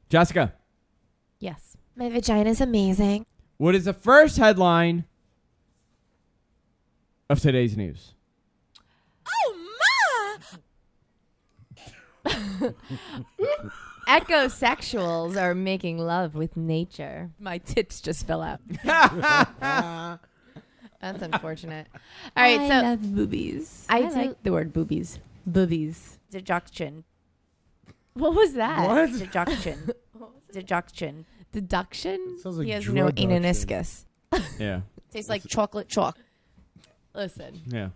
Jessica, Yes. My vagina's amazing. what is the first headline of today's news? Echosexuals are making love with nature. My tits just fell out. That's unfortunate. All right, I love boobies. I like the word boobies. Boobies. deduction. What was that? What? Deduction. Deduction. Deduction? Sounds like He has no drug-duction. ananiscus. Yeah. Tastes like chocolate chalk. Listen. Yeah.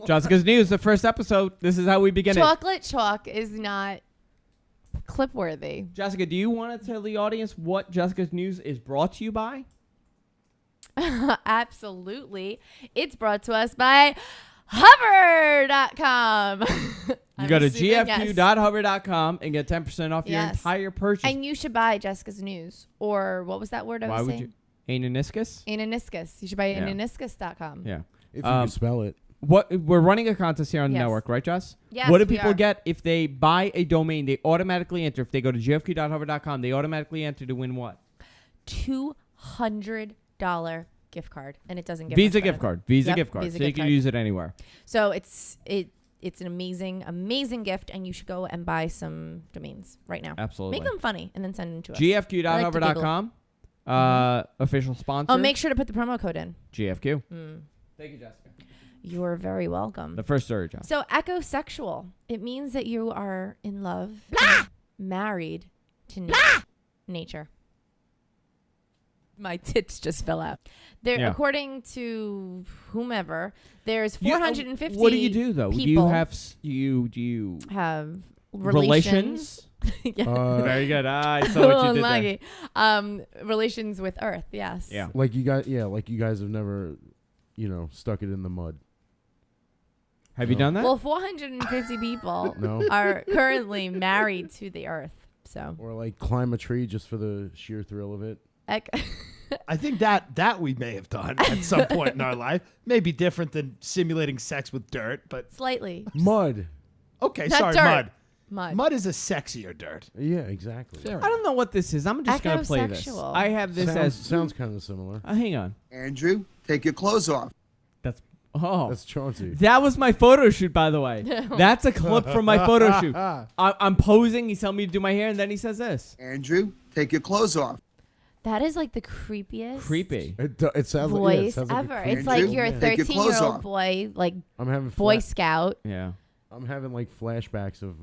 Jessica's news, the first episode. This is how we begin it. Chocolate chalk is not clip worthy. Jessica, do you want to tell the audience what Jessica's news is brought to you by? Absolutely. It's brought to us by hover.com. You go to gfq.hover.com and get 10% off your Yes. entire purchase. And you should buy Jessica's news. Or what was that word I Why was would saying? you? Ananiscus? Ananiscus. You should buy Yeah. ananiscus.com. Yeah. If you can spell it. What we're running a contest here on the Yes. network, right, Jess? Yes, What do we people are. get if they buy a domain? They automatically enter. If they go to gfq.hover.com, they automatically enter to win what? $200 gift card. And it doesn't get Visa much gift better. card. Visa Yep, gift card. Visa So you gift can card. use it anywhere. So it's an amazing gift, and you should go and buy some domains right now. Absolutely. Make them funny and then send them to us. gfq.hover.com. Official sponsor. Oh, make sure to put the promo code in. GFQ. Thank you, Jessica. You're very welcome. The first story, John. So echosexual, it means that you are in love, married to nature. My tits just fell out. There, Yeah. according to whomever, there's You- 450. What do you do though? Do you people have do you have relations? Yeah. Very good. I saw what you did there. Unlucky. Relations with Earth. Yes. Yeah. Like you guys have never, stuck it in the mud. Have you done that? Well, 450 people No. are currently married to the Earth. So. Or like climb a tree just for the sheer thrill of it. I think that we may have done at some point in our life. Maybe different than simulating sex with dirt, but Slightly. Mud. okay, Not sorry, dirt. mud. Mud is a sexier dirt. Yeah, exactly. Fair I don't know what this is. I'm just gonna play this. Echosexual. I have this Sounds kind of similar. hang on. Andrew, take your clothes off. That's That's Chauncey. that was my photo shoot, by the way. That's a clip from my photo shoot. I'm posing. He's telling me to do my hair, and then he says this. Andrew, take your clothes off. That is like the creepiest Creepy. It sounds like voice sounds like ever. a It's creep. like you're a Take your clothes 13-year-old off. boy, like I'm having Boy Scout. Yeah. I'm having like flashbacks of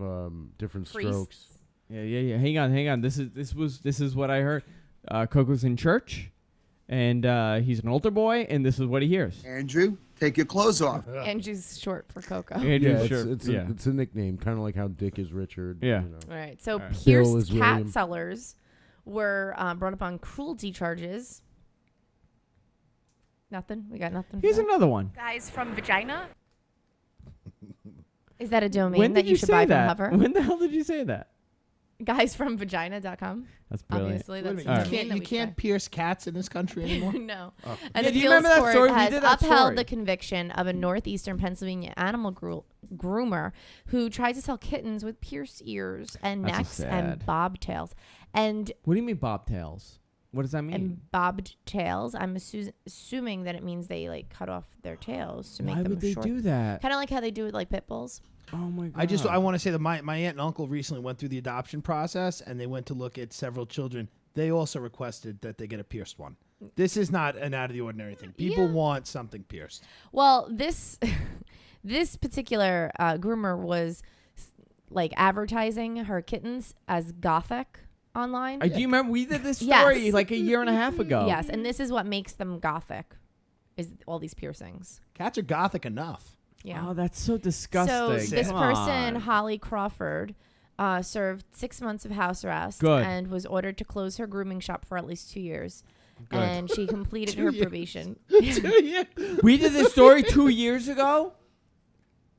different Priest. strokes. Yeah. Hang on. This is what I heard. Coco's in church, and he's an altar boy, and this is what he hears. Andrew, take your clothes off. Andrew's short for Coco. Andrew's Yeah, shirt. it's a nickname, kind of like how Dick is Richard. Yeah. All right. So right. Bill Pierce is cat William. sellers were brought up on cruelty charges. Nothing. We got nothing. Here's for that? another one. Guys from vagina? Is that a domain When that did you should say buy that? from Hover? When the hell did you say that? Guysfromvagina.com. That's brilliant. Obviously, Wait a that's minute, the All you right. domain that can't, you we can't pierce cats in this country anymore? no. Oh. An Yeah, do you appeals remember that court story? We has did that upheld story. the conviction of a northeastern Pennsylvania animal groomer who tried to sell kittens with pierced ears and That's necks sad. and bobtails. And What do you mean bobtails? What does that mean? and bobbed tails. I'm assuming that it means they like cut off their tails to make Why them would they short. do that? Kind of like how they do with like pit bulls. Oh my god! I want to say that my aunt and uncle recently went through the adoption process, and they went to look at several children. They also requested that they get a pierced one. This is not an out of the ordinary thing. People Yeah. want something pierced. Well, this this particular groomer was like advertising her kittens as gothic online. Do you remember we did this Yes. story like a year and a half ago? Yes, and this is what makes them gothic, is all these piercings. Cats are gothic enough. Yeah. Oh, that's so disgusting. So this Come person, on. Holly Crawford, served 6 months of house arrest Good. and was ordered to close her grooming shop for at least 2 years. Good. And she completed 2 her years. probation. We did this story 2 years ago.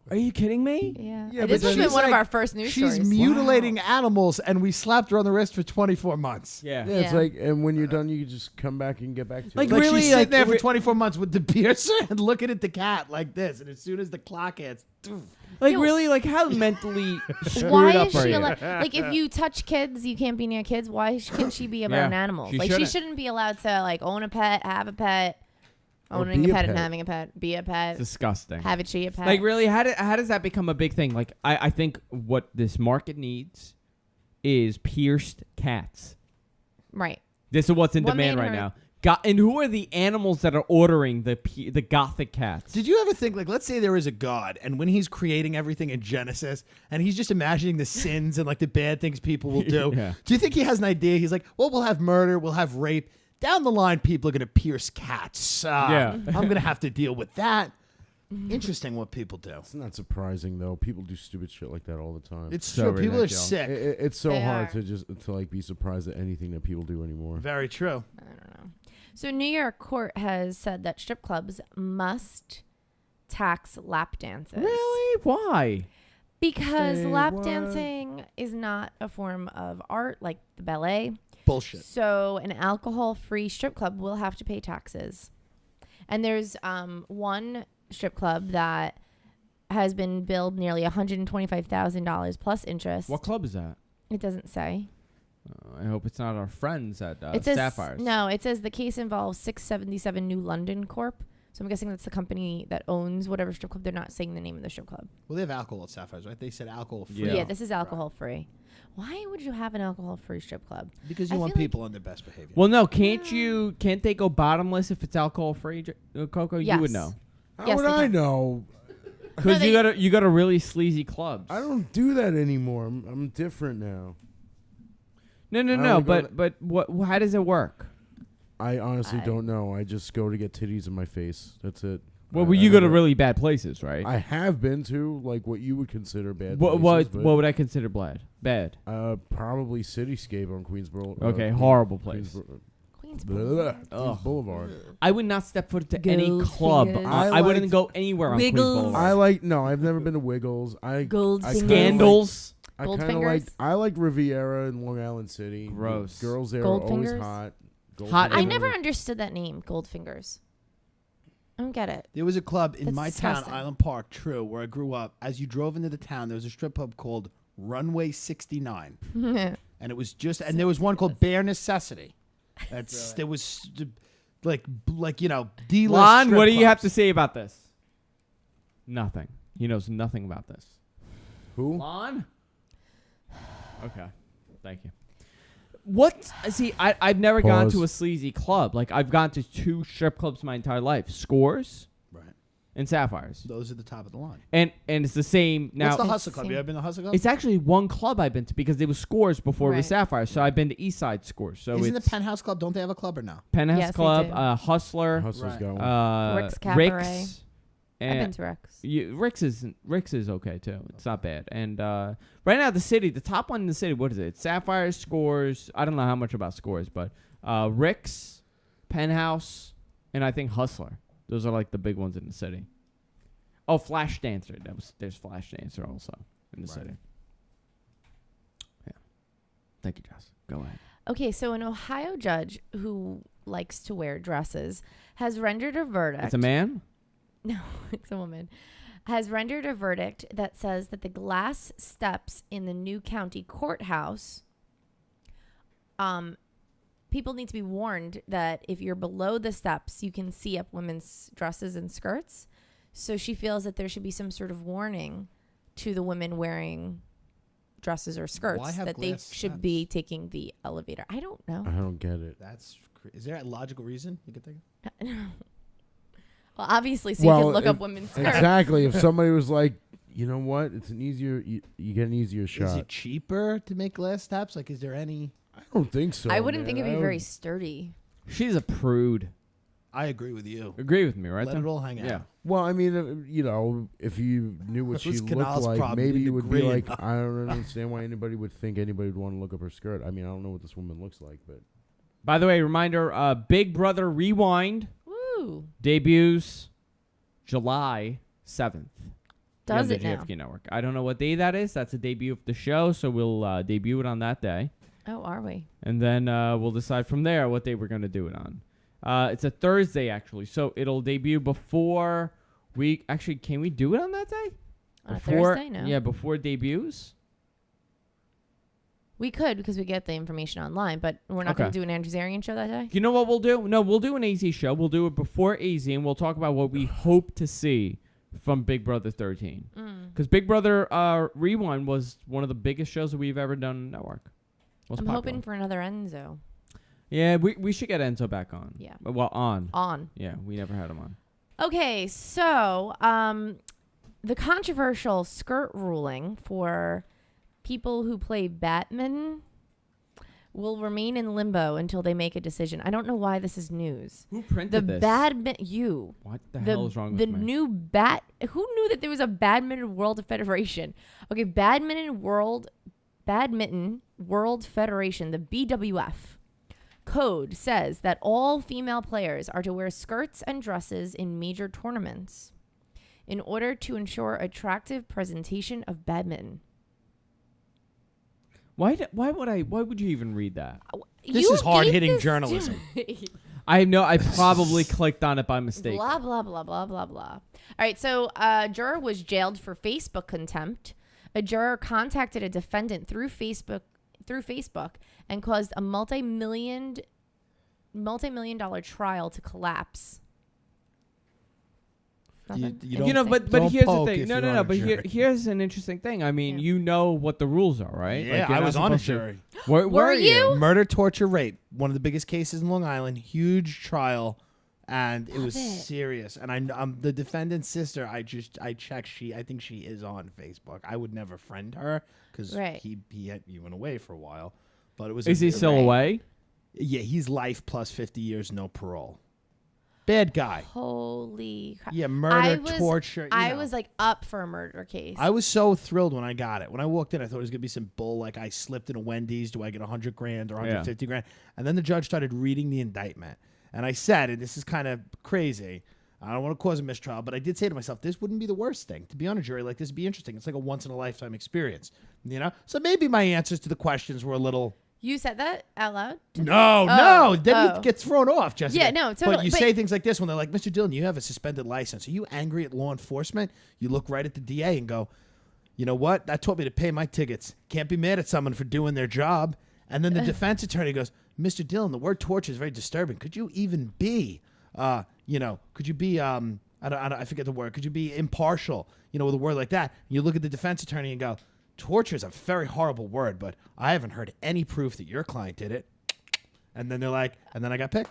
Are you kidding me? Yeah. Yeah, This but was been she's one of like- our first news She's stories. mutilating animals, and we slapped her on the wrist for 24 months. Yeah. Yeah, it's Yeah. like, and when you're done, you can just come back and get back to Like, it. Like really, she's sitting like, there for re- 24 months with the piercer and looking at the cat like this, and as soon as the clock hits, Like Yo. really, like how mentally screwed Why up is are she you? like if you touch kids, you can't be near kids. Why can she be around Yeah, animals? she Like shouldn't. she shouldn't be allowed to like own a pet, have a pet, Or owning be a a pet and pet. having a pet, be a pet, Disgusting. have it, she a pet. Like really, how does that become a big thing? Like I think what this market needs is pierced cats. Right. This is what's in What demand made right her- now. And who are the animals that are ordering the gothic cats? Did you ever think, like, let's say there is a god, and when he's creating everything in Genesis, and he's just imagining the sins and, like, the bad things people will do, Yeah. do you think he has an idea? He's like, well, we'll have murder, we'll have rape. Down the line, people are going to pierce cats. Yeah. I'm going to have to deal with that. Interesting what people do. It's not surprising though. People do stupid shit like that all the time. It's So true. People are ridiculous. sick. It's so They hard are. to like be surprised at anything that people do anymore. Very true. I don't know. So New York court has said that strip clubs must tax lap dances. Really? Why? Because Say lap what? dancing is not a form of art like the ballet. Bullshit. So an alcohol-free strip club will have to pay taxes. And there's one strip club that has been billed nearly $125,000 plus interest. What club is that? It doesn't say. I hope it's not our friends at It says Sapphires. no. It says the case involves 677 New London Corp. So I'm guessing that's the company that owns whatever strip club. They're not saying the name of the strip club. Well, they have alcohol at Sapphires, right? They said alcohol free. Yeah. Yeah, this is alcohol free. Why would you have an alcohol free strip club? Because I you want feel like- people on their best behavior. Well, no. Can't they go bottomless if it's alcohol free, Coco? You would Yes. know. How Yes, would they I can. know? Because they- you got a really sleazy clubs. I don't do that anymore. I'm different now. No, I only but what? How does it work? I honestly I- don't know. I just go to get titties in my face. That's it. Well, I you go to never- really bad places, right? I have been to like what you would consider bad. what places, but, would I consider bad? probably Cityscape on Queensboro. Okay, horrible place. Queensboro. Ugh. Boulevard. I would not step foot into any Gold club. fingers. I wouldn't liked- go anywhere on Queens Wiggles. Boulevard. No, I've never been to Wiggles. Gold I fingers. kinda Scandals. I Gold kind of fingers? like. I like Riviera in Long Island City. Gross. The girls there Gold are always fingers? hot. Gold Hot I and- never understood that name, Goldfingers. I don't get it. There was a club in That's my disgusting. town, Island Park, true, where I grew up. As you drove into the town, there was a strip club called Runway 69. And it was just, and there was one called Bare Necessity. That's, there was like, you know, D-list Lon, strip what do you have to clubs. say about this? Nothing. He knows nothing about this. Who? Lon? Okay. Thank you. What? See, I've never gone Pause. to a sleazy club. Like, I've gone to 2 strip clubs my entire life. Scores Right. and Sapphires. Those are the top of the line. And it's the same now. What's the It's Hustle the Club? same. You ever been to Hustle Club? It's actually one club I've been to because there was Scores before it was Right. Sapphires. So I've been to East Side Scores. So Isn't the it's Penthouse Club, don't they have a club or no? Penthouse Yes, they Club, do. Hustler, Hustler's Right. got one. Rick's Cabaret. Rick's, I've been and to Rex. Rick's is okay too. It's not bad. And right now the city, the top one in the city, what is it? It's Sapphire, Scores. I don't know how much about Scores, but Rick's, Penthouse, and I think Hustler. Those are like the big ones in the city. Oh, Flash Dancer. There's Flash Dancer also in the Right. city. Yeah. Thank you, Jess. Go ahead. Okay, so an Ohio judge who likes to wear dresses has rendered a verdict. It's a man? No, it's a woman. Has rendered a verdict that says that the glass steps in the new county courthouse, people need to be warned that if you're below the steps, you can see up women's dresses and skirts. So she feels that there should be some sort of warning to the women wearing dresses or skirts Why have that they glass should be taking the elevator. I don't know. I don't get it. Is there a logical reason you could think of? Well, obviously, so you can look if- up women's skirts. Exactly. If somebody was like, you know what, it's an easier. You get an easier Is shot. it cheaper to make glass steps? Like, is there any? I don't think so. I wouldn't man. think it'd I be very would- sturdy. She's a prude. I agree with you. Agree with me, right? Let then? it all hang out. Yeah. Well, I mean, you know, if you knew what she Those looked canals like, probably maybe didn't you would be agree like, enough. I don't understand why anybody would think anybody would want to look up her skirt. I mean, I don't know what this woman looks like, but By the way, reminder, Big Brother Rewind Woo! debuts July 7th. Does on it the now? JFK Network. I don't know what day that is. That's a debut of the show, so we'll debut it on that day. Oh, are we? And then we'll decide from there what day we're going to do it on. It's a Thursday, actually, so it'll debut before we... Actually, can we do it on that day? On a Before, Thursday? No. Yeah, before it debuts. We could because we get the information online, but we're not going Okay. to do an Andrew Zarian show that day? You know what we'll do? No, we'll do an AZ show. We'll do it before AZ, and we'll talk about what we hope to see from Big Brother 13. Because Big Brother Rewind was one of the biggest shows that we've ever done on the network. Most I'm popular. hoping for another Enzo. Yeah, we should get Enzo back on. Yeah. Well, on. On. Yeah, we never had him on. Okay, so the controversial skirt ruling for people who play badminton will remain in limbo until they make a decision. I don't know why this is news. Who The printed this? What the hell is wrong with the me? new who knew that there was a badminton world federation? Okay, badminton world federation, the BWF code says that all female players are to wear skirts and dresses in major tournaments in order to ensure attractive presentation of badminton. Why would you even read that? This You is hard-hitting gave this to journalism. me. I know I probably clicked on it by mistake. Blah, blah, blah, blah, blah, blah. All right, so a juror was jailed for Facebook contempt. A juror contacted a defendant through Facebook and caused a multi-million dollar trial to collapse. Nothing? But don't here's the poke thing. if No, you're no, on no. a But jury. here's an interesting thing. I mean, Yeah. you know what the rules are, right? Yeah, you're I not was on a supposed to- jury. Were Were you? Murder, torture, rape. One of the biggest cases in Long Island. Huge trial, and it was Love it. serious. And I'm the defendant's sister. I checked. I think she is on Facebook. I would never friend her because Right. he went away for a while. But it was. Is he still Right. away? Yeah, he's life plus 50 years, no parole. Bad guy. Holy crap. Yeah, murder, torture. you I know. was like up for a murder case. I was so thrilled when I got it. When I walked in, I thought it was gonna be some bull. Like I slipped in a Wendy's. Do I get $100 grand or 150 grand? And then the judge started reading the indictment, and I said, and this is kind of crazy. I don't want to cause a mistrial, but I did say to myself, this wouldn't be the worst thing to be on a jury like this. Would be interesting. It's like a once in a lifetime experience, you know. So maybe my answers to the questions were a little. You said that out loud? No. Then Oh. you get thrown off, Jessica. Yeah, no, totally. But you But- say things like this when they're like, Mr. Dillon, you have a suspended license. Are you angry at law enforcement? You look right at the DA and go, you know what? That taught me to pay my tickets. Can't be mad at someone for doing their job. And then the defense attorney goes, Mr. Dillon, the word torture is very disturbing. Could you even be, could you be, I forget the word. Could you be impartial, with a word like that? And you look at the defense attorney and go, torture is a very horrible word, but I haven't heard any proof that your client did it. And then they're like, and then I got picked.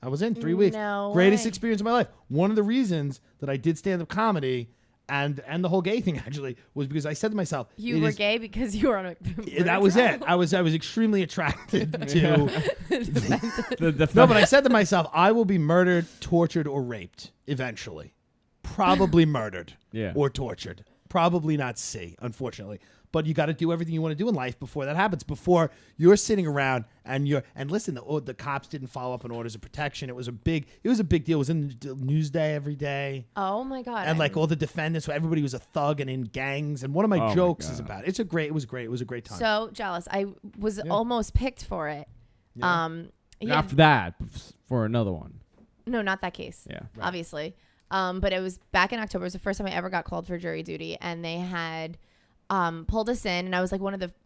I was in 3 weeks. No Greatest way. experience of my life. One of the reasons that I did stand-up comedy and the whole gay thing actually was because I said to myself, You it were is- gay because you were on a that was it. I was extremely attracted to. The defense. No, but I said to myself, I will be murdered, tortured, or raped eventually. Probably murdered Yeah. or tortured. Probably not C, unfortunately. But you got to do everything you want to do in life before that happens. Before you're sitting around and listen, the cops didn't follow up on orders of protection. It was a big deal. It was in the Newsday every day. Oh my god. And like all the defendants, everybody was a thug and in gangs. And one of my Oh my jokes God. is about it. It was great. It was a great time. so jealous. I was almost picked for it. Yeah. Yeah, After that, for another one. no, not that case. Yeah. Obviously. But it was back in October. It was the first time I ever got called for jury duty, and they had pulled us in, and I was like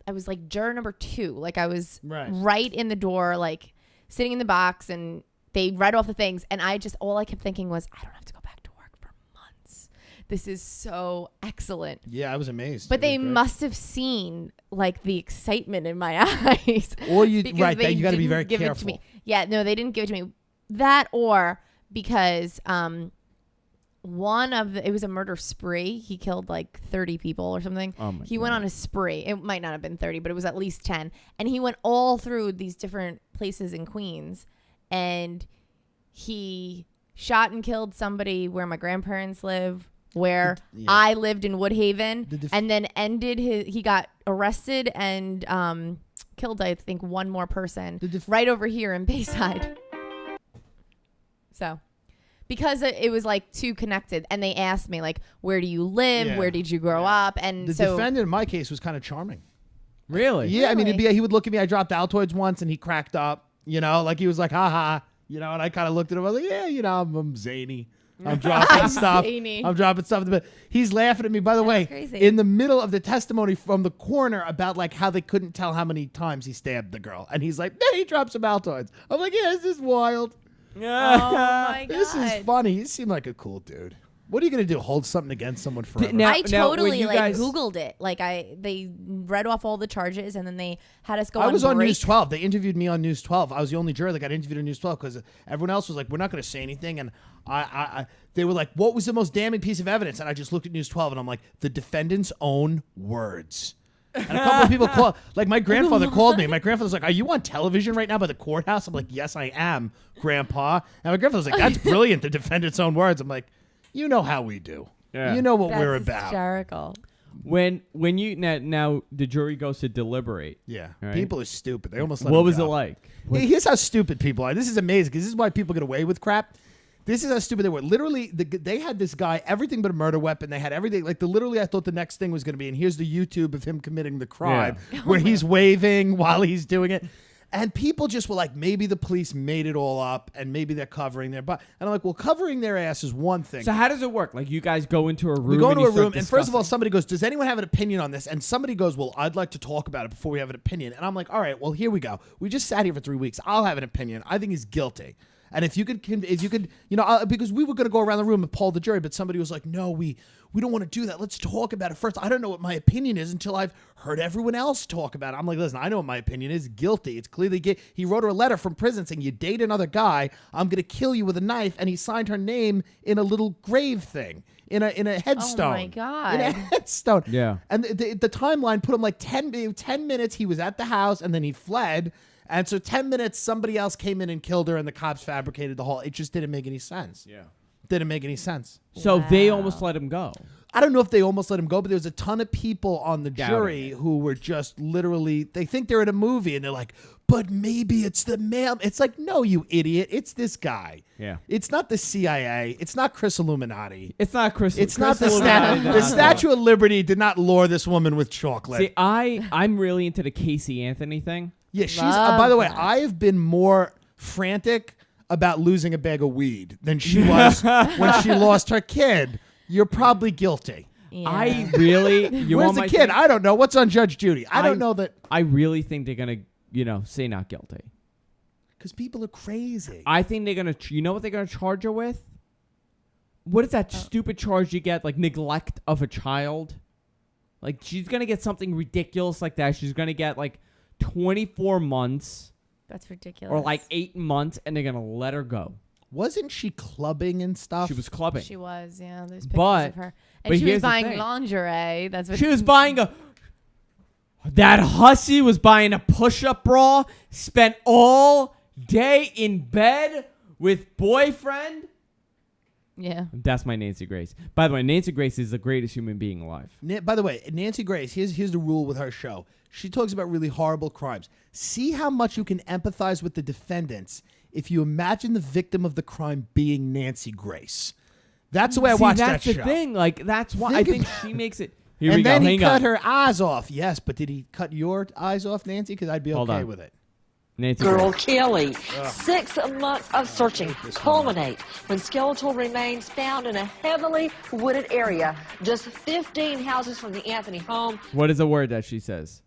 I was like juror number 2. Like I was right in the door, like sitting in the box, and they read off the things, and all I kept thinking was, I don't have to go back to work for months. This is so excellent. Yeah, I was amazed. But It was they great. must have seen like the excitement in my eyes. Or you because right. they You got to be didn't very give careful. It to me. Yeah, no, they didn't give it to me. That or because it was a murder spree. He killed like 30 people or something. Oh my He went God. on a spree. It might not have been 30, but it was at least 10. And he went all through these different places in Queens, and he shot and killed somebody where my grandparents live, where Yeah. I lived in Woodhaven, The def- and then he got arrested and killed, I think, one more person The def- right over here in Bayside. So, because it was like too connected. And they asked me like, where do you live? Yeah. Where did you grow up? And The so defendant in my case was kind of charming. Really? Yeah, I mean, Really? he would look at me. I dropped Altoids once, and he cracked up. You know, like he was like, "Ha ha," you know, and I kind of looked at him. I was like, "Yeah, you know, I'm zany. I'm dropping stuff. zany. I'm dropping stuff." But he's laughing at me. By the way, crazy. in the middle of the testimony from the coroner about like how they couldn't tell how many times he stabbed the girl, and he's like, "Yeah, he dropped some Altoids." I'm like, "Yeah, this is wild. oh my God. This is funny." He seemed like a cool dude. What are you gonna do? Hold something against someone forever? Now- I when totally you like guys- Googled it. Like they read off all the charges and then they had us go I was on break. News 12. They interviewed me on News 12. I was the only juror that got interviewed on News 12 because everyone else was like, "We're not going to say anything." And they were like, "What was the most damning piece of evidence?" And I just looked at News 12 and I'm like, "The defendant's own words." And a couple of people called. Like my grandfather called me. My grandfather's like, "Are you on television right now by the courthouse?" I'm like, "Yes, I am, Grandpa." And my grandfather's like, "That's brilliant. The defendant's own words." I'm like, "You know how we do. Yeah. You know what That's we're about." hysterical. When you now the jury goes to deliberate. Yeah, Right. people are stupid. They almost let What him was go. it like? Hey, here's how stupid people are. This is amazing because this is why people get away with crap. This is how stupid they were. Literally, they had this guy, everything but a murder weapon. They had everything. Like, literally, I thought the next thing was going to be, and here's the YouTube of him committing the crime, where he's waving while he's doing it. And people just were like, maybe the police made it all up, and maybe they're covering their butt. And I'm like, well, covering their ass is one thing. So how does it work? Like you guys go into a room. We go into and a you start room, and first of all, discussing? somebody goes, "Does anyone have an opinion on this?" And somebody goes, "Well, I'd like to talk about it before we have an opinion." And I'm like, "All right, well, here we go. We just sat here for 3 weeks. I'll have an opinion. I think he's guilty." And if you could, you know, because we were going to go around the room and poll the jury, but somebody was like, "No, we don't want to do that. Let's talk about it first. I don't know what my opinion is until I've heard everyone else talk about it." I'm like, "Listen, I know what my opinion is. Guilty. It's clearly He wrote her a letter from prison saying, 'You date another guy, I'm going to kill you with a knife,' and he signed her name in a little grave thing, in a headstone. Oh my God. In a headstone. Yeah. And the timeline put him like 10 minutes. He was at the house and then he fled. And so 10 minutes, somebody else came in and killed her, and the cops fabricated the whole. It just didn't make any sense. Yeah. Didn't make any sense. So they almost let him go. I don't know if they almost let him go, but there's a ton of people on the Doubting jury it. who were just literally, they think they're in a movie and they're like, "But maybe it's the mail." It's like, no, you idiot. It's this guy. Yeah. It's not the CIA. It's not Chris Illuminati. It's not Chris. It's not Chris the Illuminati did not Statue of Liberty did not lure this woman with chocolate. See, I'm really into the Casey Anthony thing. Yeah, she's. Love By the way, that. I have been more frantic about losing a bag of weed than she was when she lost her kid. You're probably guilty. Yeah. I really. You Where's want the my kid? take? I don't know. What's on Judge Judy? I don't know that I really think they're gonna, say not guilty. because people are crazy. I think they're gonna. You know what they're gonna charge her with? What is that stupid charge you get? Like neglect of a child. Like she's gonna get something ridiculous like that. She's gonna get like 24 months That's ridiculous. or like 8 months, and they're gonna let her go. Wasn't she clubbing and stuff? She was clubbing. She was, yeah. There's pictures But- of her. but And she was here's the buying thing. lingerie. That's what She was buying a. That hussy was buying a push-up bra. Spent all day in bed with boyfriend. Yeah. That's my Nancy Grace. By the way, Nancy Grace is the greatest human being alive. By the way, Nancy Grace, here's the rule with her show. She talks about really horrible crimes. See how much you can empathize with the defendants if you imagine the victim of the crime being Nancy Grace. That's the way I See, watch that that's the show. thing. Like that's why I Think think about- she makes it. Here we And go. then he Hang cut on. her eyes off. Yes, but did he cut your eyes off, Nancy? Because I'd be Hold okay on. with it. Nancy Girl Grace. Kelly. 6 months of searching culminate when skeletal remains found in a heavily wooded area just 15 houses from the Anthony home. What is the word that she says?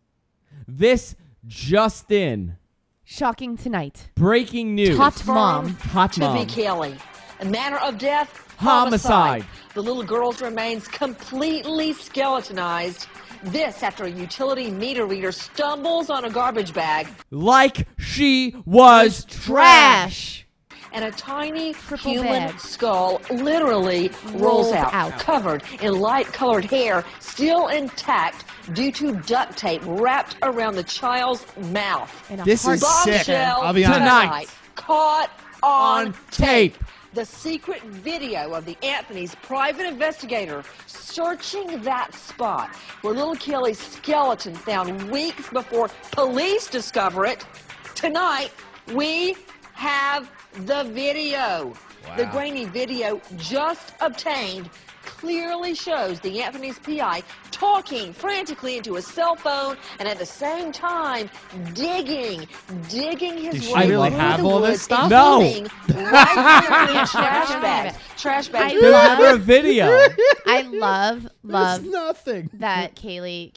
This just in. Shocking tonight. Breaking news. Hot mom. Hot To mom. be Kelly. A manner of death, Homicide. The little girl's remains completely skeletonized. This after a utility meter reader stumbles on a garbage bag Like she was trash. and a tiny Triple human bag. skull literally rolls Rolls out, out. covered in light-colored hair, still intact due to duct tape wrapped around the child's mouth. In a This is heart- sick. Bombshell I'll be honest. Tonight. Caught on On tape. The secret video of the Anthony's private investigator searching that spot where little Kelly's skeleton found weeks before police discover it. Tonight, we have the video. The grainy video just obtained clearly shows the Anthony's PI talking frantically into his cell phone and at the same time digging his Does she way really through have the all this woods, stuff? No. including right in trash bags. Trash bags. I There's love- never a video. I love There's nothing. that Casey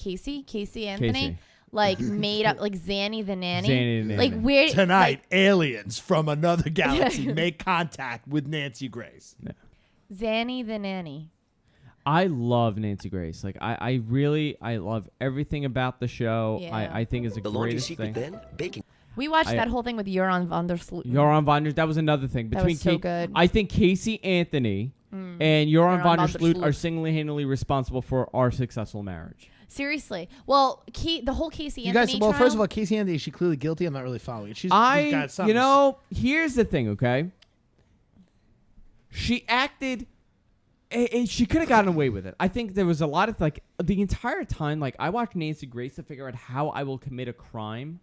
Anthony, Casey. like made up like Zanny the nanny. Zanny the Like nanny. where Tonight, aliens from another galaxy make contact with Nancy Grace. like, Zanny the nanny. I love Nancy Grace. Like I really love everything about the show. Yeah. I think it's the The laundry greatest secret thing. then, baking. We watched I- that whole thing with Joran van der Sloot. Joran van der, that was another thing. That Between was so good. I think Casey Anthony and Joran Joran van der van der Sloot are Sloot. single-handedly responsible for our successful marriage. Seriously. Well, the whole Casey You Anthony guys, well, trial, first of all, Casey Anthony, is she clearly guilty? I'm not really following it. She's got something. You know, here's the thing, okay? She acted. She could have gotten away with it. I think there was a lot of like the entire time. Like I watched Nancy Grace to figure out how I will commit a crime,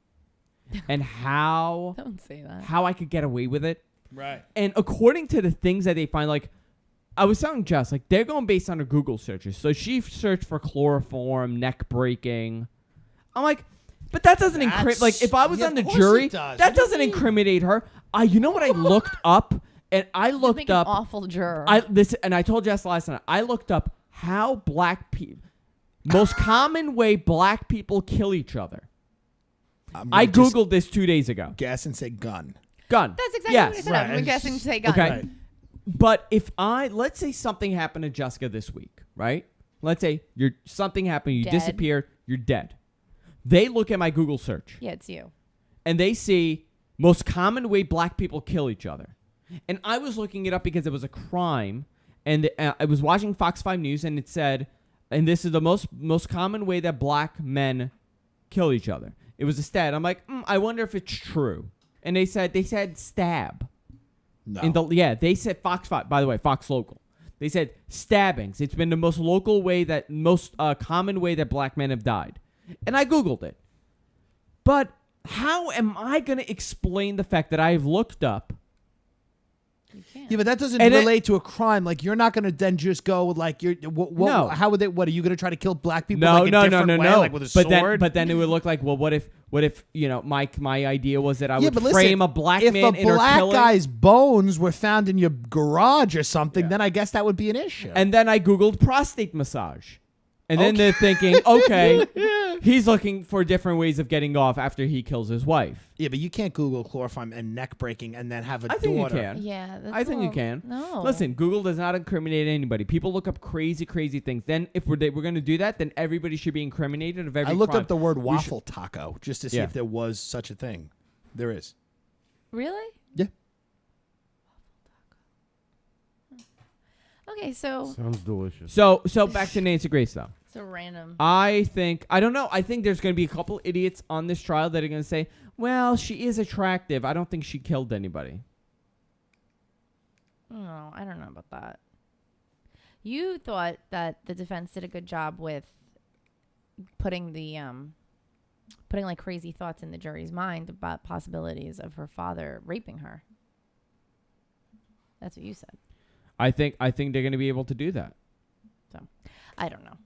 and how don't say that. I could get away with it. Right. And according to the things that they find, like I was telling Jess, like they're going based on her Google searches. So she searched for chloroform, neck breaking. I'm like, but that doesn't incriminate. Like if I was yeah, on the of course jury, it does. that What do you doesn't mean? incriminate her. You know what I looked up? And I You looked make an up. awful juror. And I told Jess last night. I looked up how black people, most common way black people kill each other. I googled this 2 days ago. Guess and say gun. Gun. That's exactly yes. what I said. Right. I'm guessing to say gun. Okay. Right. But if let's say something happened to Jessica this week, right? Let's say something happened, you Dead. disappeared, you're dead. They look at my Google search Yeah, it's you. and they see most common way black people kill each other. And I was looking it up because it was a crime, and I was watching Fox 5 News, and it said, and this is the most common way that black men kill each other. It was a stat. I'm like, I wonder if it's true. And they said stab. No. They said Fox 5. By the way, Fox Local. They said stabbings. It's been the most common way that black men have died. And I Googled it. But how am I going to explain the fact that I've looked up? You can't. Yeah, but that doesn't And relate to a crime. Like you're not going to then just go like you're. No. How would they? What are you going to try to kill black people? No, like no, a different way, like with a sword? But then it would look like, well, what if my idea was that I would but frame listen, a black if man a in her black killing, guy's bones were found in your garage or something, then I guess that would be an issue. and then I Googled prostate massage. And then they're thinking, okay, he's looking for different ways of getting off after he kills his wife. yeah, but you can't Google chloroform and neck breaking and then have a I think daughter. you can. Yeah, that's I think you a can. No. Listen, Google does not incriminate anybody. People look up crazy things. Then if we're going to do that, then everybody should be incriminated of every I looked crime. up the word waffle taco just to see Yeah. if there was such a thing. There is. Really? Yeah. Okay, so Sounds delicious. So back to Nancy Grace, though. random. I don't know. I think there's going to be a couple idiots on this trial that are going to say, well, she is attractive. I don't think she killed anybody. No, I don't know about that. You thought that the defense did a good job with putting like crazy thoughts in the jury's mind about possibilities of her father raping her. That's what you said. I think they're going to be able to do that. So, I don't know.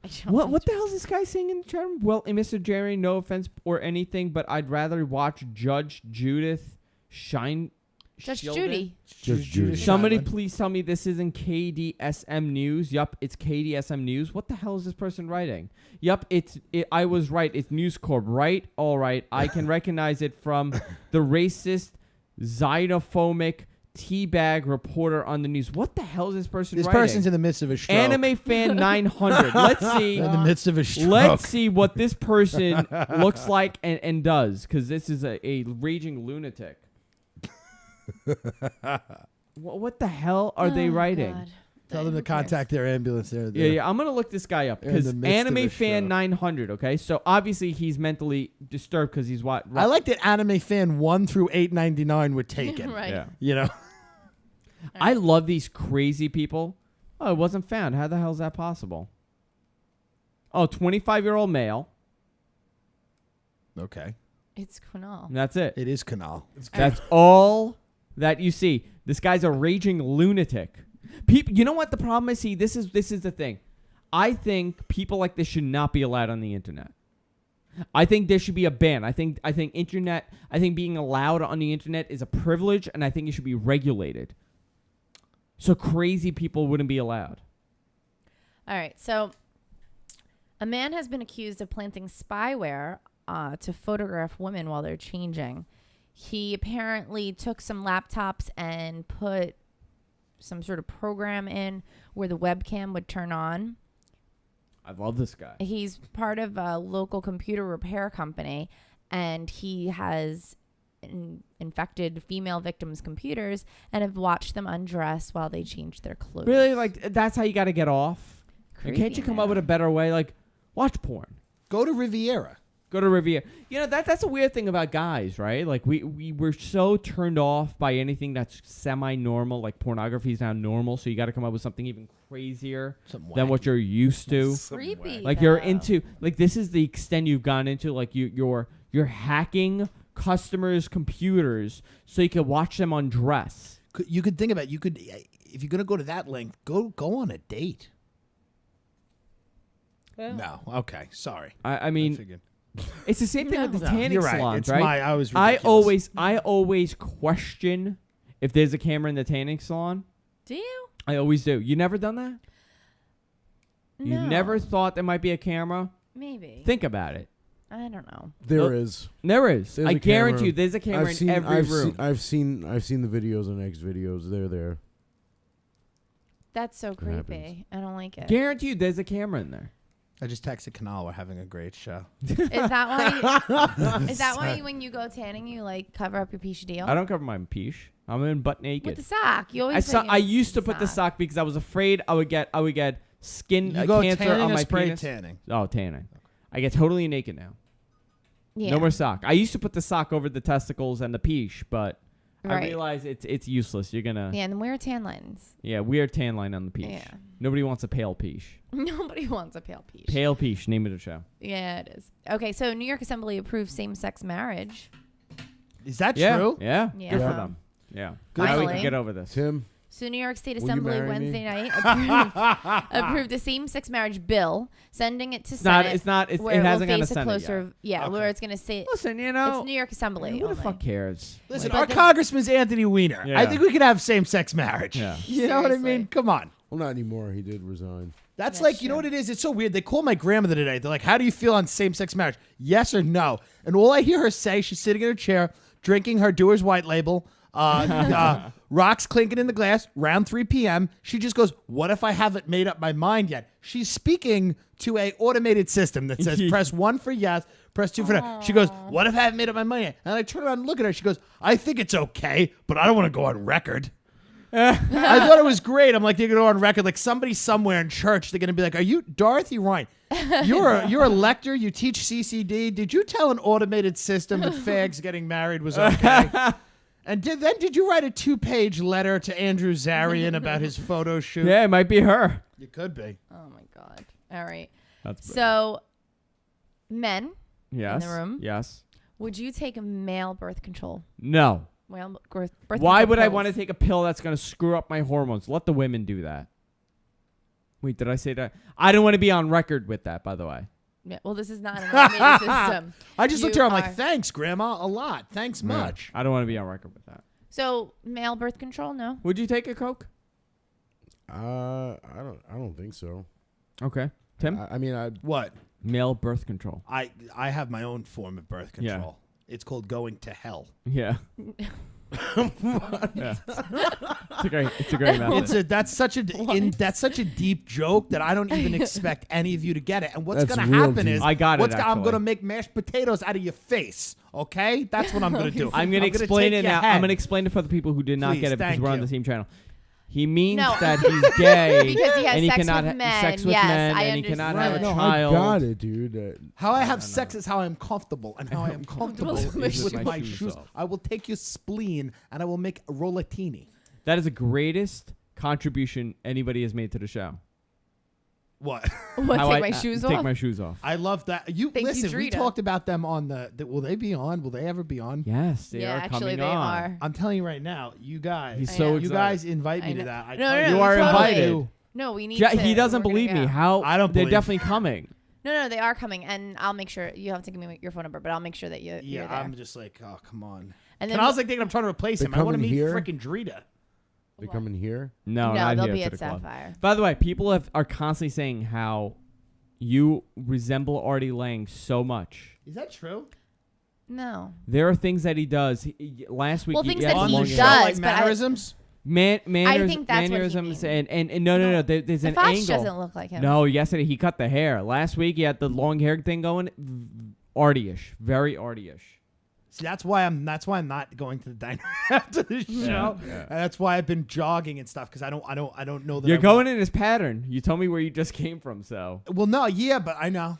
I don't What think- what the hell is this guy saying in the chat room? Well, Mr. Jerry, no offense or anything, but I'd rather watch Judge Judith shine. Judge Shielded. Judy. Just Judy. Somebody please tell me this isn't KDSM News. Yup, it's KDSM News. What the hell is this person writing? Yup, I was right. It's News Corp, right? All right. I can recognize it from the racist, xenophobic, teabag reporter on the news. What the hell is this person This writing? person's in the midst of a stroke. Anime Fan 900. Let's see. in the midst of a stroke. Let's see what this person looks like and does, because this is a raging lunatic. What the hell are they Oh, writing? God. Tell them to Who cares? contact their ambulance. Yeah. I'm going to look this guy up, They're in because the midst of Anime a Fan stroke. 900, okay? So obviously he's mentally disturbed because he's what? I like that Anime Fan 1 through 899 were taken. Right. Yeah. You know? I love these crazy people. Oh, it wasn't found. How the hell is that possible? Oh, 25-year-old male. Okay. It's Kunal. And that's it. It is Canal. That's all that you see. This guy's a raging lunatic. People, you know what the problem is? See, this is the thing. I think people like this should not be allowed on the internet. I think there should be a ban. I think being allowed on the internet is a privilege, and I think it should be regulated. So crazy people wouldn't be allowed. All right. So a man has been accused of planting spyware to photograph women while they're changing. He apparently took some laptops and put some sort of program in where the webcam would turn on. I love this guy. He's part of a local computer repair company, and he has infected female victims' computers and have watched them undress while they change their clothes. Really? Like, that's how you got to get off? Like, can't you come up with a better way? Like, watch porn. Go to Riviera. Go to Riviera. You know, that's a weird thing about guys, right? Like, we were so turned off by anything that's semi-normal. Like, pornography is now normal, so you got to come up with something even crazier than what you're used to. Creepy. Like, you're into, like, this is the extent you've gone into. Like, you're hacking customers' computers so you can watch them undress. You could think about it. You could, if you're gonna go to that length, go on a date. Yeah. No, okay, sorry. I mean, it's the same thing with the No, tanning you're right. salons, It's right? I always question if there's a camera in the tanning salon. Do you? I always do. You never done that? No. You never thought there might be a camera? Maybe. Think about it. I don't know. There is. There is. There's I a guarantee camera. you there's a camera in every room. I've seen the videos on X videos. They're there. That's so happens. creepy. I don't like it. Guarantee you there's a camera in there. I just texted Kanal. We're having a great show. Is that why? Is that why when you go tanning you like cover up your peach deal? I don't cover my peach. I'm in butt naked. With the sock. You always. I used to put the sock because I was afraid I would get skin You go cancer tanning on or my spray penis. tanning? Oh, tanning. I get totally naked now. Yeah. No more sock. I used to put the sock over the testicles and the peach, but I Right. realize it's useless. You're gonna Yeah, and then wear a tan lines. weird tan line on the peach. Yeah. Nobody wants a pale peach. Nobody wants a pale peach. Pale peach, name of the show. Yeah, it is. Okay, so New York Assembly approved same-sex marriage. Is that Yeah, true? yeah, Yeah. good for Yeah. them. Yeah, Good now we for can them. get over this. Tim, So New York State Will you Assembly marry Wednesday me? night approved a same-sex marriage bill, sending it to It's Senate. not. where It will hasn't gone to face a Senate closer, yet. where it's going to say Listen, you know, it's New York Assembly. who the only. fuck cares? Listen, But our then- congressman's Anthony Weiner. Yeah. I think we could have same-sex marriage. Yeah. You know what I mean? Seriously. Come on. well, not anymore. He did resign. That's That's like, you know true. what it is? It's so weird. They call my grandmother today. They're like, how do you feel on same-sex marriage? Yes or no? And all I hear her say, she's sitting in her chair, drinking her Dewar's White Label, rocks clinking in the glass, around 3 p.m. She just goes, what if I haven't made up my mind yet? She's speaking to a automated system that says, press 1 for yes, press 2 for no. She goes, what if I haven't made up my mind yet? And I turn around and look at her. She goes, I think it's okay, but I don't want to go on record. I thought it was great. I'm like, they're going to go on record. Like somebody somewhere in church, they're going to be like, are you Dorothy Ryan? You're a lector. You teach CCD. Did you tell an automated system that fags getting married was okay? And did you write a 2-page letter to Andrew Zarian about his photo shoot? Yeah, it might be her. You could be. Oh my god! All right. That's So, men, yes. in the room? Yes. would you take a male birth control? No. Male birth Why control would I pills? want to take a pill that's going to screw up my hormones? Let the women do that. Wait, did I say that? I don't want to be on record with that, by the way. Yeah, well, this is not an automated system. I just looked You at her. I'm are- like, thanks, Grandma, a lot. Thanks much. I don't want to be on record with that. So, male birth control? No. Would you take a Coke? I don't think so. Okay. Tim? I mean, I What? Male birth control. I have my own form of birth Yeah. control. It's called going to hell. Yeah. Yeah. It's a great method. That's such a deep joke that I don't even expect any of you to get it. And what's That's going to real happen deep. is I got it, I'm actually. going to make mashed potatoes out of your face. Okay, that's what I'm going to do. I'm going to gonna explain take it your now. head. I'm going to explain it for the people who did not Please, get it because thank we're on you. the same channel. He means No. that he's gay Because he has and he sex cannot with have men. sex with Yes, men I and he cannot understand. have a no, child. I got it, dude. How I have sex is how I'm comfortable, and how I am comfortable Comfortable is with with my my shoes shoes. off. I will take your spleen and I will make a rollatini. That is the greatest contribution anybody has made to the show. What? What? How Take I- my shoes Take off. my shoes off. I love that. You Thank you, listen. We Drita. talked about them on the. Will they be on? Will they ever be on? Yes, they yeah, are actually, coming they on. are. I'm telling you right now, you guys. He's I so know. You excited. guys invite I me to know. that. I No, tell no, you, no, You are totally. invited. No, we need. He doesn't we're believe gonna me. go. How? I don't They're believe- definitely coming. No, they are coming, and I'll make sure you have to give me your phone number, but I'll make sure that you're Yeah, there. I'm just like, oh come on. and And I was like thinking I'm trying to replace They him. I want to coming meet here? freaking Drita. They come in here. No, no, not they'll here be to at the club. Sapphire. By the way, people are constantly saying how you resemble Artie Lang so much. Is that true? No. There are things that he does. Last week, Well, he things had that On he long the hair. show, does, like but I- mannerisms. Manners, think that's what he mannerisms, means. and no, there's The an Fosh angle. doesn't look like him. No, yesterday he cut the hair. Last week he had the long hair thing going. Artie-ish, very Artie-ish. See, that's why I'm not going to the diner after the show. yeah. And that's why I've been jogging and stuff because I don't know that You're I going want- in his pattern. You told me where you just came from, so. Well, no, yeah, but I know.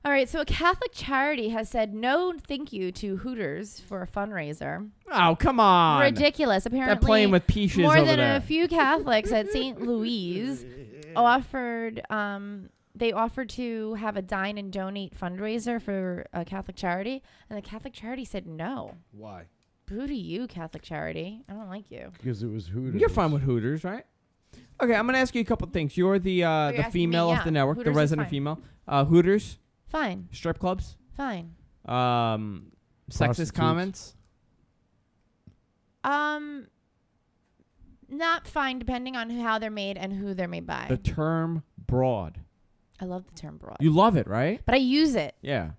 All right, so a Catholic charity has said no thank you to Hooters for a fundraiser. Oh, come on. Ridiculous. Apparently, They're playing with peaches more over than there. a few Catholics at St. Louis offered they offered to have a dine and donate fundraiser for a Catholic charity, and the Catholic charity said no. Why? Boo to you, Catholic charity. I don't like you. Because it was Hooters. You're fine with Hooters, right? Okay, I'm gonna ask you a couple things. You're the you're asking me, female yeah. of the network, Hooters is the resident fine. female. Hooters, Fine, strip clubs, fine. sexist Prostitutes. comments. Not fine, depending on how they're made and who they're made by. The term broad. I love the term broad, You love it, right? but I use it. Yeah.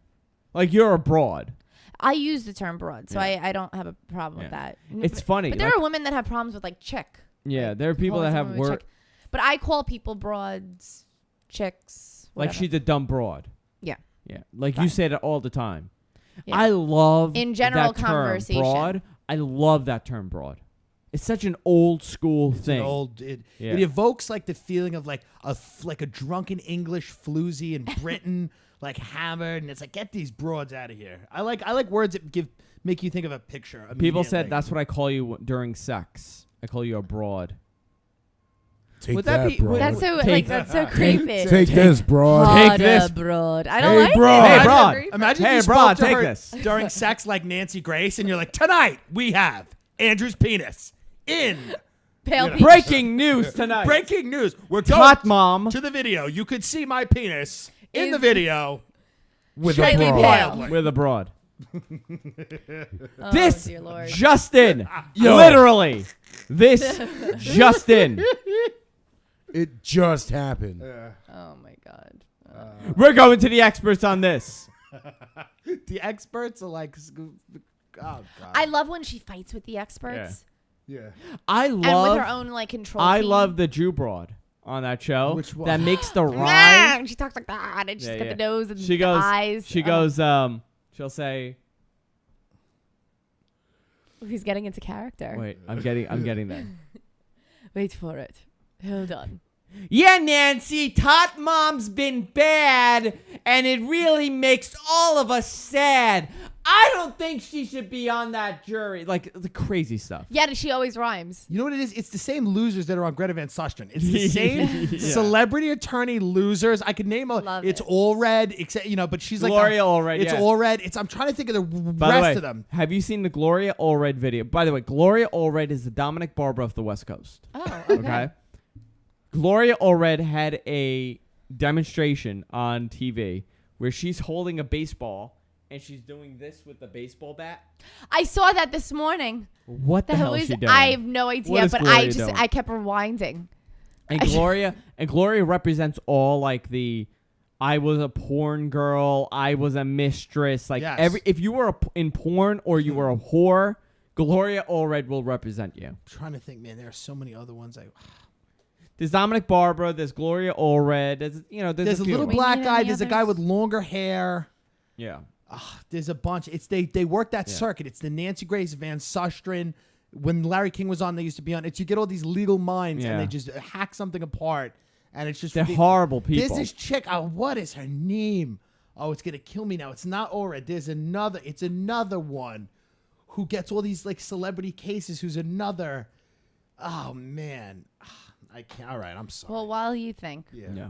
Like you're a broad. I use the term broad, so Yeah. I don't have a problem with Yeah. that. It's funny. But there like- are women that have problems with like chick. yeah, like, there are people calling that have someone a word chick. But I call people broads, chicks. like whatever. she's a dumb broad. Yeah. Yeah. Like Fine. you say it all the time. Yeah. I love In general that term, conversation. broad. I love that term broad. It's such an old school It's thing. an old. It Yeah. evokes like the feeling of like a drunken English floozy in Britain, like hammered, and it's like get these broads out of here. I like words that make you think of a picture. People said immediately. that's what I call you during sex. I call you a broad. Take Would that that, be- bro. That's so Take- like that's so creepy. Take this, bro. Take this. broad. I don't Hey, like broad. it. Hey, That's so broad. creepy. Imagine Hey, you spoke broad, to take her this. during sex like Nancy Grace, and you're like, tonight we have Andrew's penis in. Pale You know. peach. Breaking news tonight. Breaking news. We're going Hot mom to the video. You could see my penis in Is- the video. With a Slightly bra. pale. with a broad. Oh, This dear Lord. Justin, literally, this Justin. It just happened. Oh my God. We're going to the experts on this. The experts are like, oh god. I love when she fights with the experts Yeah. I and with her love. own like control. I team. love the Jew broad on that show. Which one? That makes the rhyme. And she talks like that, and she's Yeah, got yeah. the nose and She the goes. eyes. She goes. She'll say. He's getting into character. Wait, I'm getting there. Wait for it. Hold on. Yeah, Nancy, Tot Mom's been bad, and it really makes all of us sad. I don't think she should be on that jury. Like, the crazy stuff. Yeah, she always rhymes. You know what it is? It's the same losers that are on Greta Van Susteren. It's the same Yeah. celebrity attorney losers. I could name a. Love It's it. all red, except but she's like Gloria Allred, It's yeah. all red. I'm trying to think of the By rest the way, of them. have you seen the Gloria Allred video? By the way, Gloria Allred is the Dominic Barbara of the West Coast. Oh, Okay. Gloria Allred had a demonstration on TV where she's holding a baseball and she's doing this with the baseball bat. I saw that this morning. What the That hell is was. she doing? I have no What idea, is but Gloria doing? I kept rewinding. And Gloria represents all like the I was a porn girl, I was a mistress, like Yes. if you were in porn or you were a whore, Gloria Allred will represent you. I'm trying to think, man. There are so many other ones. There's Dominic Barbara, there's Gloria Allred, there's a few. little We black need guy. any There's a guy others? with longer hair. Yeah. There's a bunch. It's they work that Yeah. circuit. It's the Nancy Grace, Van Susteren. When Larry King was on, they used to be on. It's you get all these legal minds and Yeah. they just hack something apart, and it's just They're ridiculous. horrible people. There's this chick. What is her name? Oh, it's gonna kill me now. It's not Aura. There's another. It's another one who gets all these like celebrity cases. Who's another? Oh man. I can't. All right, I'm sorry. Well, while you think. Yeah.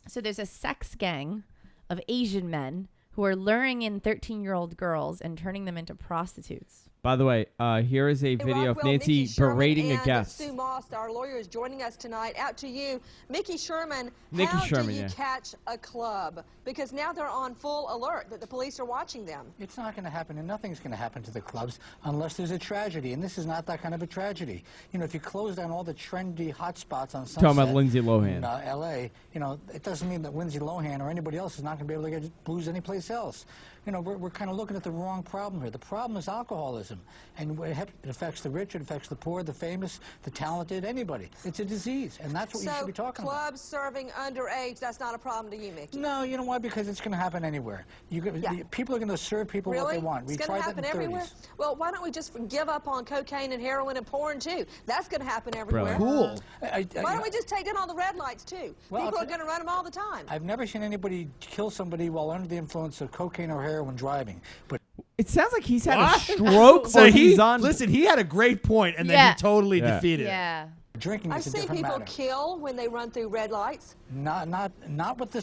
So there's a sex gang of Asian men who are luring in 13-year-old girls and turning them into prostitutes. By the way, here is a video of Nancy berating a guest. Sue Moss, our lawyer, is joining us tonight. Out to you, Mickey Sherman. Nikki How Sherman, do you yeah. catch a club? Because now they're on full alert that the police are watching them. It's not going to happen, and nothing's going to happen to the clubs unless there's a tragedy, and this is not that kind of a tragedy. You know, if you close down all the trendy hot spots on Sunset Talking about Lindsay Lohan. in L.A., you know, it doesn't mean that Lindsay Lohan or anybody else is not going to be able to get booze anyplace else. You know, we're kind of looking at the wrong problem here. The problem is alcoholism, and it affects the rich, it affects the poor, the famous, the talented, anybody. It's a disease, and that's what you should be talking about. Clubs serving underage, that's not a problem to you, Mickey? No, you know why? Because it's going to happen anywhere. People are going to serve people what they want. It's going to happen everywhere? Well, why don't we just give up on cocaine and heroin and porn, too? That's going to happen everywhere. Cool. Why don't we just take down all the red lights, too? Well, People are going to run them all the time. I've never seen anybody kill somebody while under the influence of cocaine or heroin driving. But It sounds like he's had What? a stroke So or he's on. listen, he had a great point, and then Yeah. he totally Yeah. defeated it. Yeah. drinking I've is a seen different people matter. kill when they run through red lights. Not with the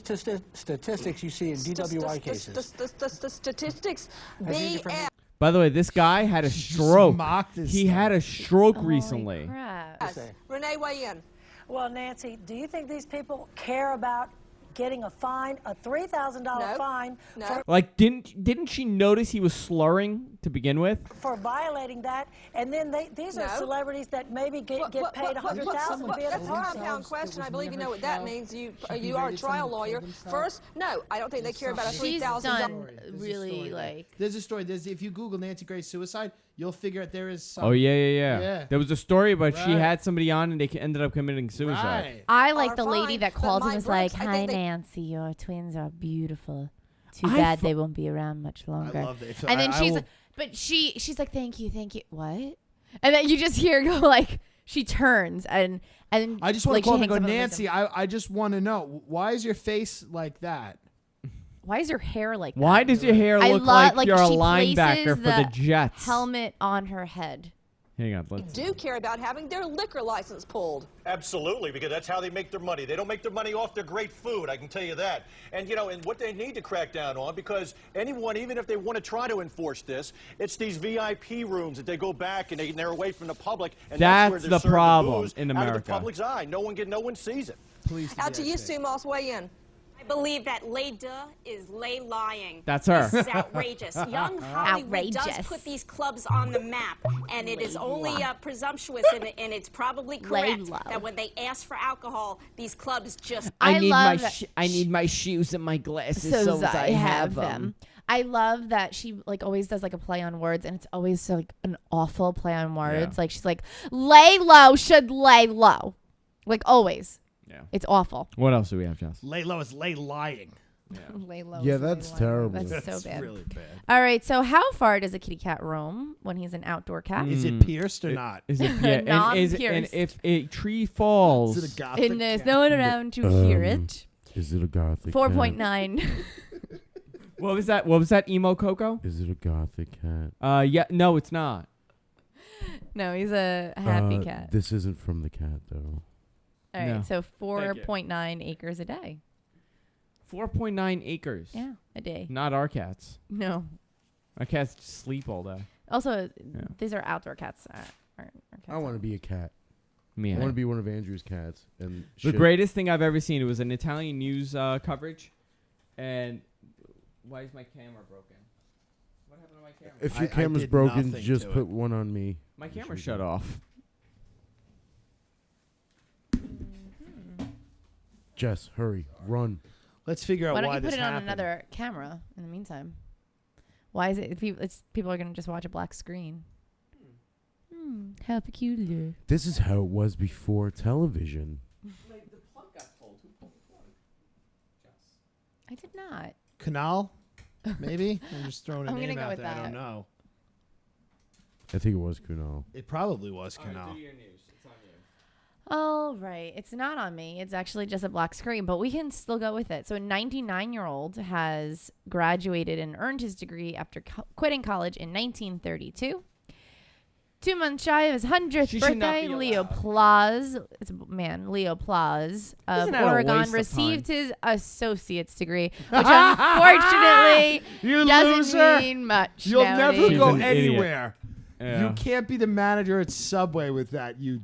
statistics you see in DWI cases. The statistics. I think you're from- BS. By the way, this guy had a stroke. mocked his He stuff. had a stroke Holy recently. crap. Say. Renee, weigh in. Well, Nancy, do you think these people care about getting a fine, a $3,000 No. fine No. Like, didn't she notice he was slurring to begin with? for violating that? And then these are No. celebrities that maybe get paid $100,000 to be at That's a a concert. compound question. I believe you know what that means. You are a trial lawyer. First, no, I don't think they care about a She's $3,000. done There's a really story there. like. There's a story. If you Google Nancy Grace suicide, you'll figure out there is some. Oh yeah. Yeah. There was a story, but she Right. had somebody on and they ended up committing suicide. Right. I like Are the lady fine, that but called him my and was like, Brooks, I "Hi think they- Nancy, your twins are beautiful. Too I bad fu- they won't be around much longer." I love that. And then she's, but she's like, "Thank you." What? And then you just hear her go like, she turns and I just want like, to call she him and go, hangs up on the Nancy. wisdom. I just want to know, why is your face like that? Why is her hair like that? Why does your hair I look love- like you're a she linebacker places for the Jets? helmet on her head. Hang on, let's. Do care about having their liquor license pulled. Absolutely, because that's how they make their money. They don't make their money off their great food, I can tell you that. And, you know, and what they need to crack down on, because anyone, even if they want to try to enforce this, it's these VIP rooms that they go back and they're away from the public. And that's where That's they're the serving problem booze in out of America. the public's eye. No one sees it. Please. Out to you, Sue Moss. Weigh in. I believe that lay duh is lay lying. That's her. This is outrageous. Young Hollywood does Outrageous. put these clubs on the map, and it is only presumptuous, and it's probably correct low. that when they ask for alcohol, these clubs just I need love my that- I need my shoes and my glasses So so I have them. I love that she like always does like a play on words, and it's always so like an awful play on words. Yeah. Like she's like, "Lay low should lay low," like always. Yeah. It's awful. What else do we have, Jess? Lay low is lay lying. Lay low. Yeah, is lay that's low. terrible. That's so bad. really bad. All right, so how far does a kitty cat roam when he's an outdoor cat? Is it pierced or not? Is it yeah? and Non-pierced. if a tree falls, Is it a gothic And there's cat? no one around to hear it. Is it a gothic 4.9. what was that? What was that? Emo Coco? cat? Is it a gothic cat? Yeah. No, it's not. No, he's a happy cat. This isn't from the cat, though. All right, No. so Thank you. 4.9 acres a day. 4.9 acres. Yeah, a day. Not our cats. No. Our cats sleep all day. Also, these are outdoor cats. Aren't our cats. I want to be a cat. Me. I want to be one of Andrew's cats. And The greatest thing I've ever seen. It was an Italian news coverage, and why is my camera broken? What happened to my camera? If your I camera's did broken, nothing just to put it. one on me. My camera shut off. Jess, hurry, run. Let's figure out Why don't why you put this it on happened. another camera in the meantime? Why is it? People are gonna just watch a black screen. How peculiar. This is how it was before television. I did not. Canal? Maybe? I'm just throwing a I'm gonna name go out with there. I that. don't know. I think it was Kunal. It probably was Canal. All right. It's not on me. It's actually just a black screen, but we can still go with it. So a 99-year-old has graduated and earned his degree after quitting college in 1932. 2 months shy of his 100th She should not birthday, be Leo allowed. Plaz, it's a man, Leo Plaz of Isn't that a waste Oregon, of received time? his associate's degree, which unfortunately You doesn't loser. mean much. You'll nowadays. never She's go an idiot. anywhere. Yeah. You can't be the manager at Subway with that. You.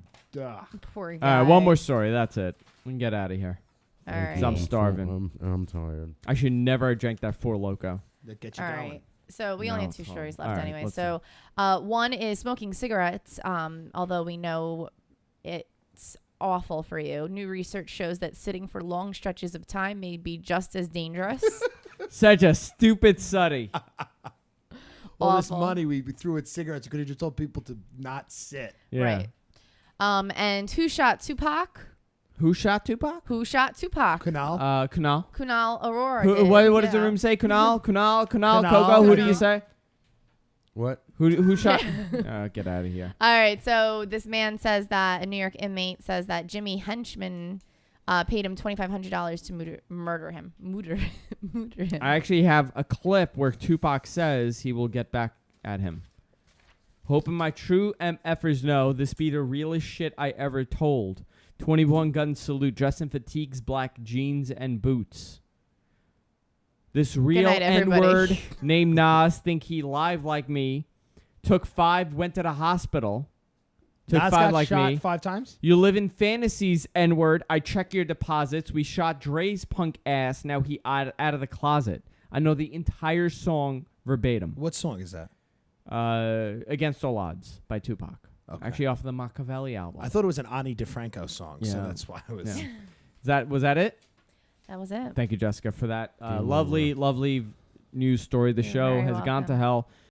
Poor All guy. right, one more story. That's it. We can get out of here. All 'Cause right. I'm starving. I'm tired. I should never have drank that Four Loko. That gets you All going. right. So we only No, have 2 it's stories fine. left All right, anyway. let's So one is smoking cigarettes, although we know it's awful for you. New research shows that sitting for long stretches of time may be just as dangerous. Such a stupid study. All this Awful. money we threw at cigarettes. You could have just told people to not sit. Yeah. Right. And who shot Tupac? Who shot Tupac? Who shot Tupac? Canal. Kunal. Kunal Aurora. Who, did, what does the yeah. room say? Kunal, Kunal, Coco. Who do you Kunal. say? What? Who shot? Get out of here. All right. So this man says that a New York inmate says that Jimmy Henchman paid him $2,500 to murder him. Murder him. I actually have a clip where Tupac says he will get back at him. Hoping my true MFers know this be the realest shit I ever told. 21 gun salute, dressed in fatigues, black jeans, and boots. This real night, everybody. N-word named Nas think he live like me. Took 5, went to the hospital. Took Nas 5 got like shot me. 5 times. You live in fantasies, N-word. I check your deposits. We shot Dre's punk ass. Now he out of the closet. I know the entire song verbatim. What song is that? Against All Odds by Tupac. Okay. Actually off the Machiavelli album. I thought it was an Ani DeFranco song, so Yeah. that's why I was. Yeah. Was that it? That was it. Thank you, Jessica, for that lovely news story. The You're show very has gone to welcome. hell.